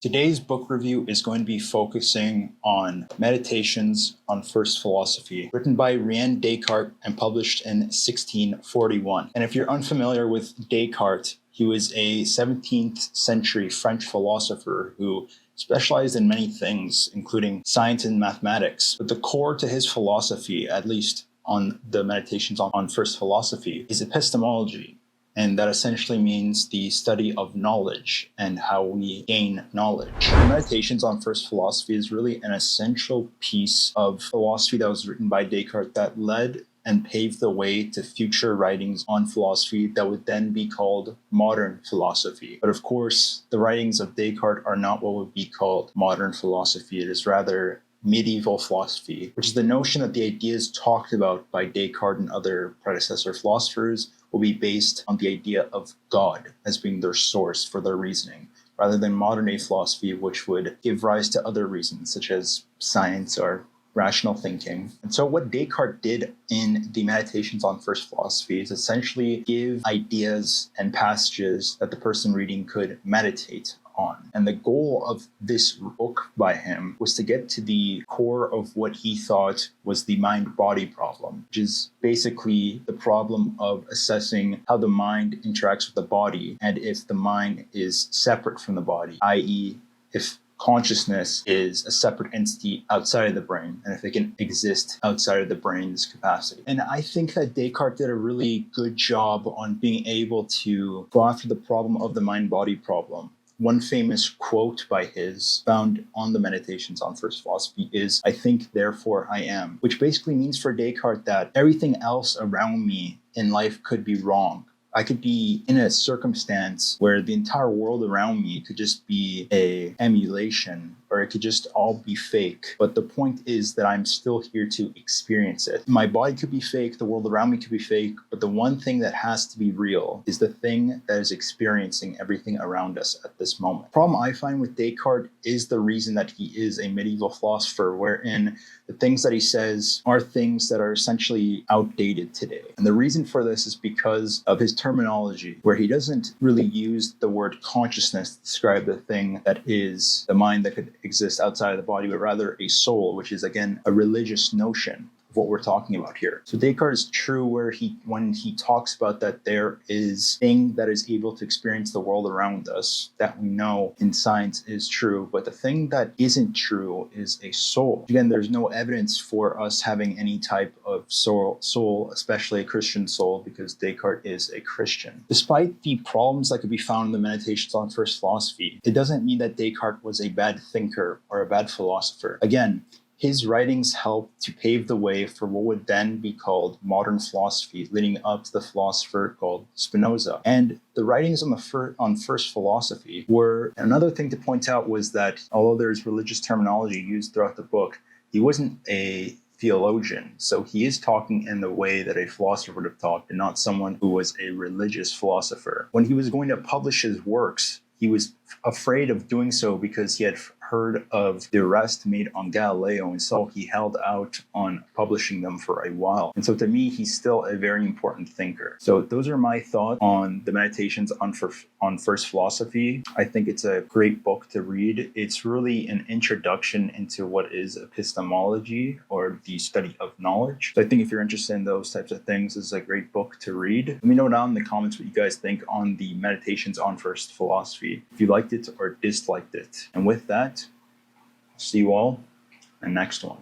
Today's book review is going to be focusing on Meditations on First Philosophy, written by René Descartes and published in 1641. And if you're unfamiliar with Descartes, he was a 17th century French philosopher who specialized in many things, including science and mathematics. But the core to his philosophy, at least on the Meditations on First Philosophy, is epistemology. And that essentially means the study of knowledge and how we gain knowledge. Meditations on First Philosophy is really an essential piece of philosophy that was written by Descartes that led and paved the way to future writings on philosophy that would then be called modern philosophy. But of course, the writings of Descartes are not what would be called modern philosophy. It is rather medieval philosophy, which is the notion that the ideas talked about by Descartes and other predecessor philosophers will be based on the idea of God as being their source for their reasoning, rather than modern-day philosophy, which would give rise to other reasons, such as science or rational thinking. And so what Descartes did in the Meditations on First Philosophy is essentially give ideas and passages that the person reading could meditate on. And the goal of this book by him was to get to the core of what he thought was the mind-body problem, which is basically the problem of assessing how the mind interacts with the body and if the mind is separate from the body, i.e. if consciousness is a separate entity outside of the brain, and if it can exist outside of the brain's capacity. And I think that Descartes did a really good job on being able to go after the problem of the mind-body problem. One famous quote by his found on the Meditations on First Philosophy is, "I think, therefore I am," which basically means for Descartes that everything else around me in life could be wrong. I could be in a circumstance where the entire world around me could just be an emulation, or it could just all be fake. But the point is that I'm still here to experience it. My body could be fake, the world around me could be fake, but the one thing that has to be real is the thing that is experiencing everything around us at this moment. The problem I find with Descartes is the reason that he is a medieval philosopher, wherein the things that he says are things that are essentially outdated today. And the reason for this is because of his terminology, where he doesn't really use the word consciousness to describe the thing that is the mind that could exist outside of the body, but rather a soul, which is again a religious notion of what we're talking about here. So Descartes is true when he talks about that there is thing that is able to experience the world around us that we know in science is true, but the thing that isn't true is a soul. Again, there's no evidence for us having any type of soul, especially a Christian soul, because Descartes is a Christian. Despite the problems that could be found in the Meditations on First Philosophy, it doesn't mean that Descartes was a bad thinker or a bad philosopher. Again, his writings helped to pave the way for what would then be called modern philosophy, leading up to the philosopher called Spinoza. And the writings on First Philosophy were, another thing to point out was that although there's religious terminology used throughout the book, he wasn't a theologian. So he is talking in the way that a philosopher would have talked, and not someone who was a religious philosopher. When he was going to publish his works, he was afraid of doing so because he had heard of the arrest made on Galileo, and so he held out on publishing them for a while. And so to me, he's still a very important thinker. So those are my thoughts on the Meditations on First Philosophy. I think it's a great book to read. It's really an introduction into what is epistemology, or the study of knowledge. So I think if you're interested in those types of things, this is a great book to read. Let me know down in the comments what you guys think on the Meditations on First Philosophy, if you liked it or disliked it. And with that, see you all in the next one.